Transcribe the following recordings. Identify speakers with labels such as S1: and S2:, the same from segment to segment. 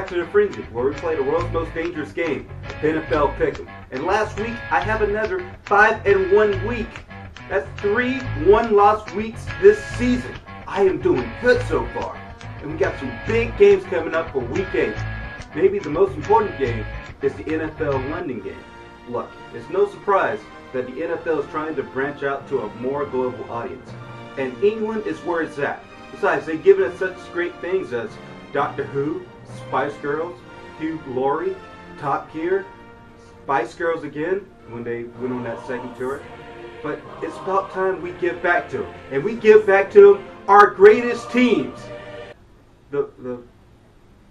S1: back to the frenzy where we play the world's most dangerous game, NFL Pick'em. And last week I have another 5-1 week. That's 3 one-loss weeks this season. I am doing good so far. And we got some big games coming up for week 8. Maybe the most important game is the NFL London game. Look, it's no surprise that the NFL is trying to branch out to a more global audience. And England is where it's at. Besides, they've given us such great things as Doctor Who, Spice Girls, Hugh Laurie, Top Gear, Spice Girls again when they went on that second tour. But it's about time we give back to them. And we give back to our greatest teams. The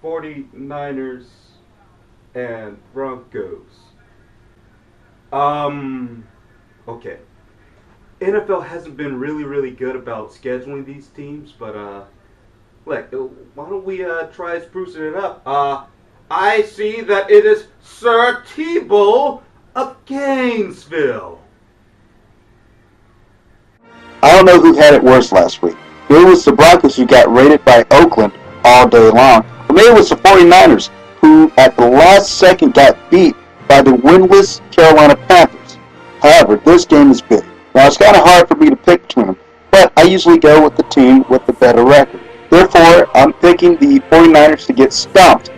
S1: 49ers and Broncos. Okay. NFL hasn't been really good about scheduling these teams, but look, why don't we try sprucing it up? I see that it is Sir Tebow of Gainesville.
S2: I don't know who had it worse last week. Maybe it was the Broncos who got raided by Oakland all day long, or maybe it was the 49ers who at the last second got beat by the winless Carolina Panthers. However, this game is big. Now, it's kind of hard for me to pick between them, but I usually go with the team with the better record. Therefore, I'm picking the 49ers to get stomped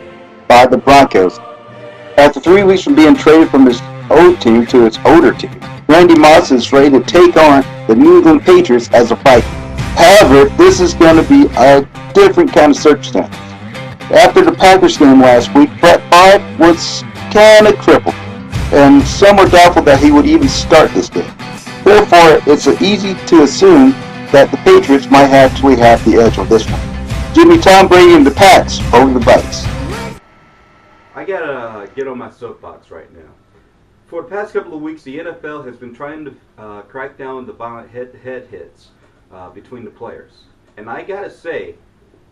S2: by the Broncos. After 3 weeks from being traded from his old team to his older team, Randy Moss is ready to take on the New England Patriots as a Viking. However, this is going to be a different kind of circumstance. After the Packers game last week, Brett Favre was kind of crippled, and some were doubtful that he would even start this game. Therefore, it's easy to assume that the Patriots might actually have the edge on this one. Give me Tom Brady and the Pats over the Bucs.
S1: I gotta get on my soapbox right now. For the past couple of weeks, the NFL has been trying to crack down on the violent head-to-head hits between the players. And I gotta say,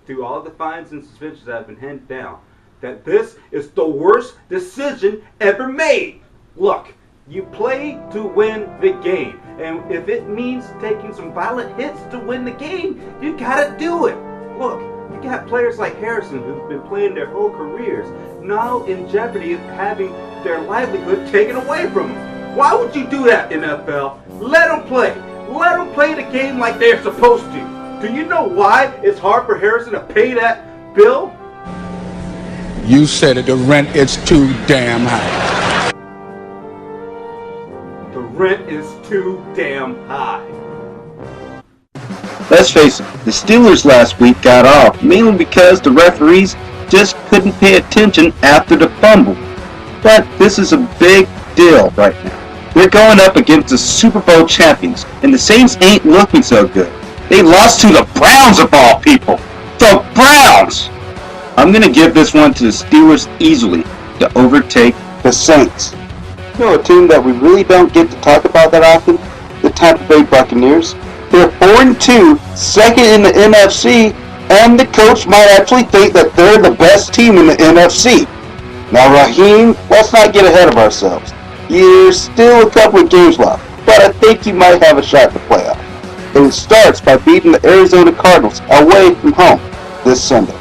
S1: through all the fines and suspensions that have been handed down, that this is the worst decision ever made. Look, you play to win the game. And if it means taking some violent hits to win the game, you gotta do it. Look, you got players like Harrison who've been playing their whole careers, now in jeopardy of having their livelihood taken away from them. Why would you do that, NFL? Let them play. Let them play the game like they're supposed to. Do you know why it's hard for Harrison to pay that bill?
S3: You said it, the rent is too damn high.
S1: The rent is too damn high.
S2: Let's face it, the Steelers last week got off, mainly because the referees just couldn't pay attention after the fumble. But this is a big deal right now. They're going up against the Super Bowl champions, and the Saints ain't looking so good. They lost to the Browns of all people. The Browns! I'm going to give this one to the Steelers easily to overtake the Saints. You know, a team that we really don't get to talk about that often? The Tampa Bay Buccaneers. They're 4-2, second in the NFC, and the coach might actually think that they're the best team in the NFC. Now, Raheem, let's not get ahead of ourselves. There's still a couple of games left, but I think you might have a shot to play off. And it starts by beating the Arizona Cardinals away from home this Sunday.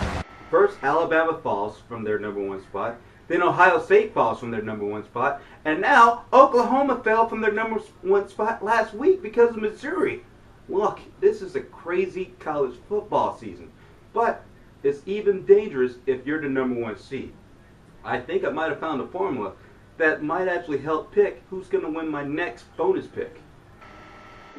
S1: First, Alabama falls from their number 1 spot. Then Ohio State falls from their number 1 spot. And now Oklahoma fell from their number 1 spot last week because of Missouri. Look, this is a crazy college football season. But it's even dangerous if you're the number 1 seed. I think I might have found a formula that might actually help pick who's going to win my next bonus pick.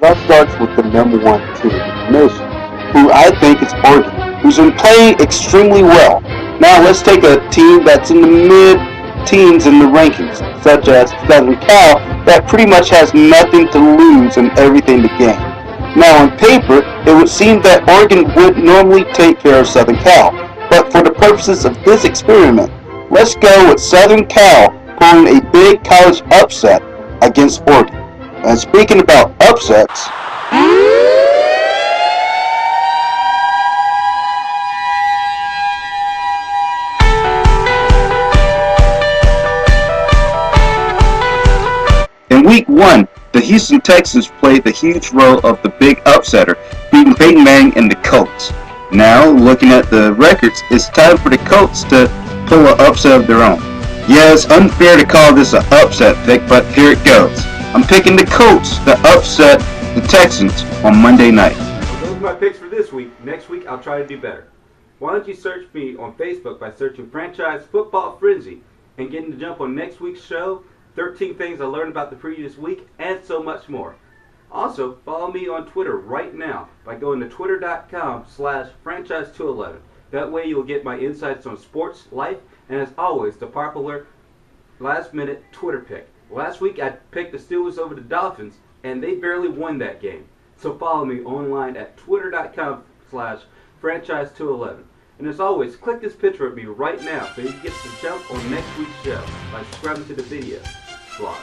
S2: That starts with the number 1 team in the nation, who I think is Oregon, who's been playing extremely well. Now let's take a team that's in the mid-teens in the rankings, such as Southern Cal, that pretty much has nothing to lose and everything to gain. Now on paper, it would seem that Oregon would normally take care of Southern Cal, but for the purposes of this experiment, let's go with Southern Cal pulling a big college upset against Oregon. And speaking about upsets, in week 1, the Houston Texans played the huge role of the big upsetter, beating Peyton Manning and the Colts. Now, looking at the records, it's time for the Colts to pull an upset of their own. Yeah, it's unfair to call this an upset pick, but here it goes. I'm picking the Colts to upset the Texans on Monday night.
S1: Well, those are my picks for this week. Next week, I'll try to do better. Why don't you search me on Facebook by searching Franchise Football Frenzy and getting to jump on next week's show, 13 things I learned about the previous week, and so much more. Also, follow me on Twitter right now by going to twitter.com/franchise211. That way you'll get my insights on sports, life, and as always, the popular last-minute Twitter pick. Last week I picked the Steelers over the Dolphins, and they barely won that game. So follow me online at twitter.com/franchise211. And as always, click this picture of me right now so you get to jump on next week's show by subscribing to the video blog.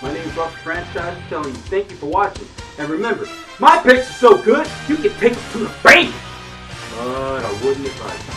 S1: My name is Russell Franchise, telling you thank you for watching. And remember, my picks are so good, you can take them to the bank. But I wouldn't advise you.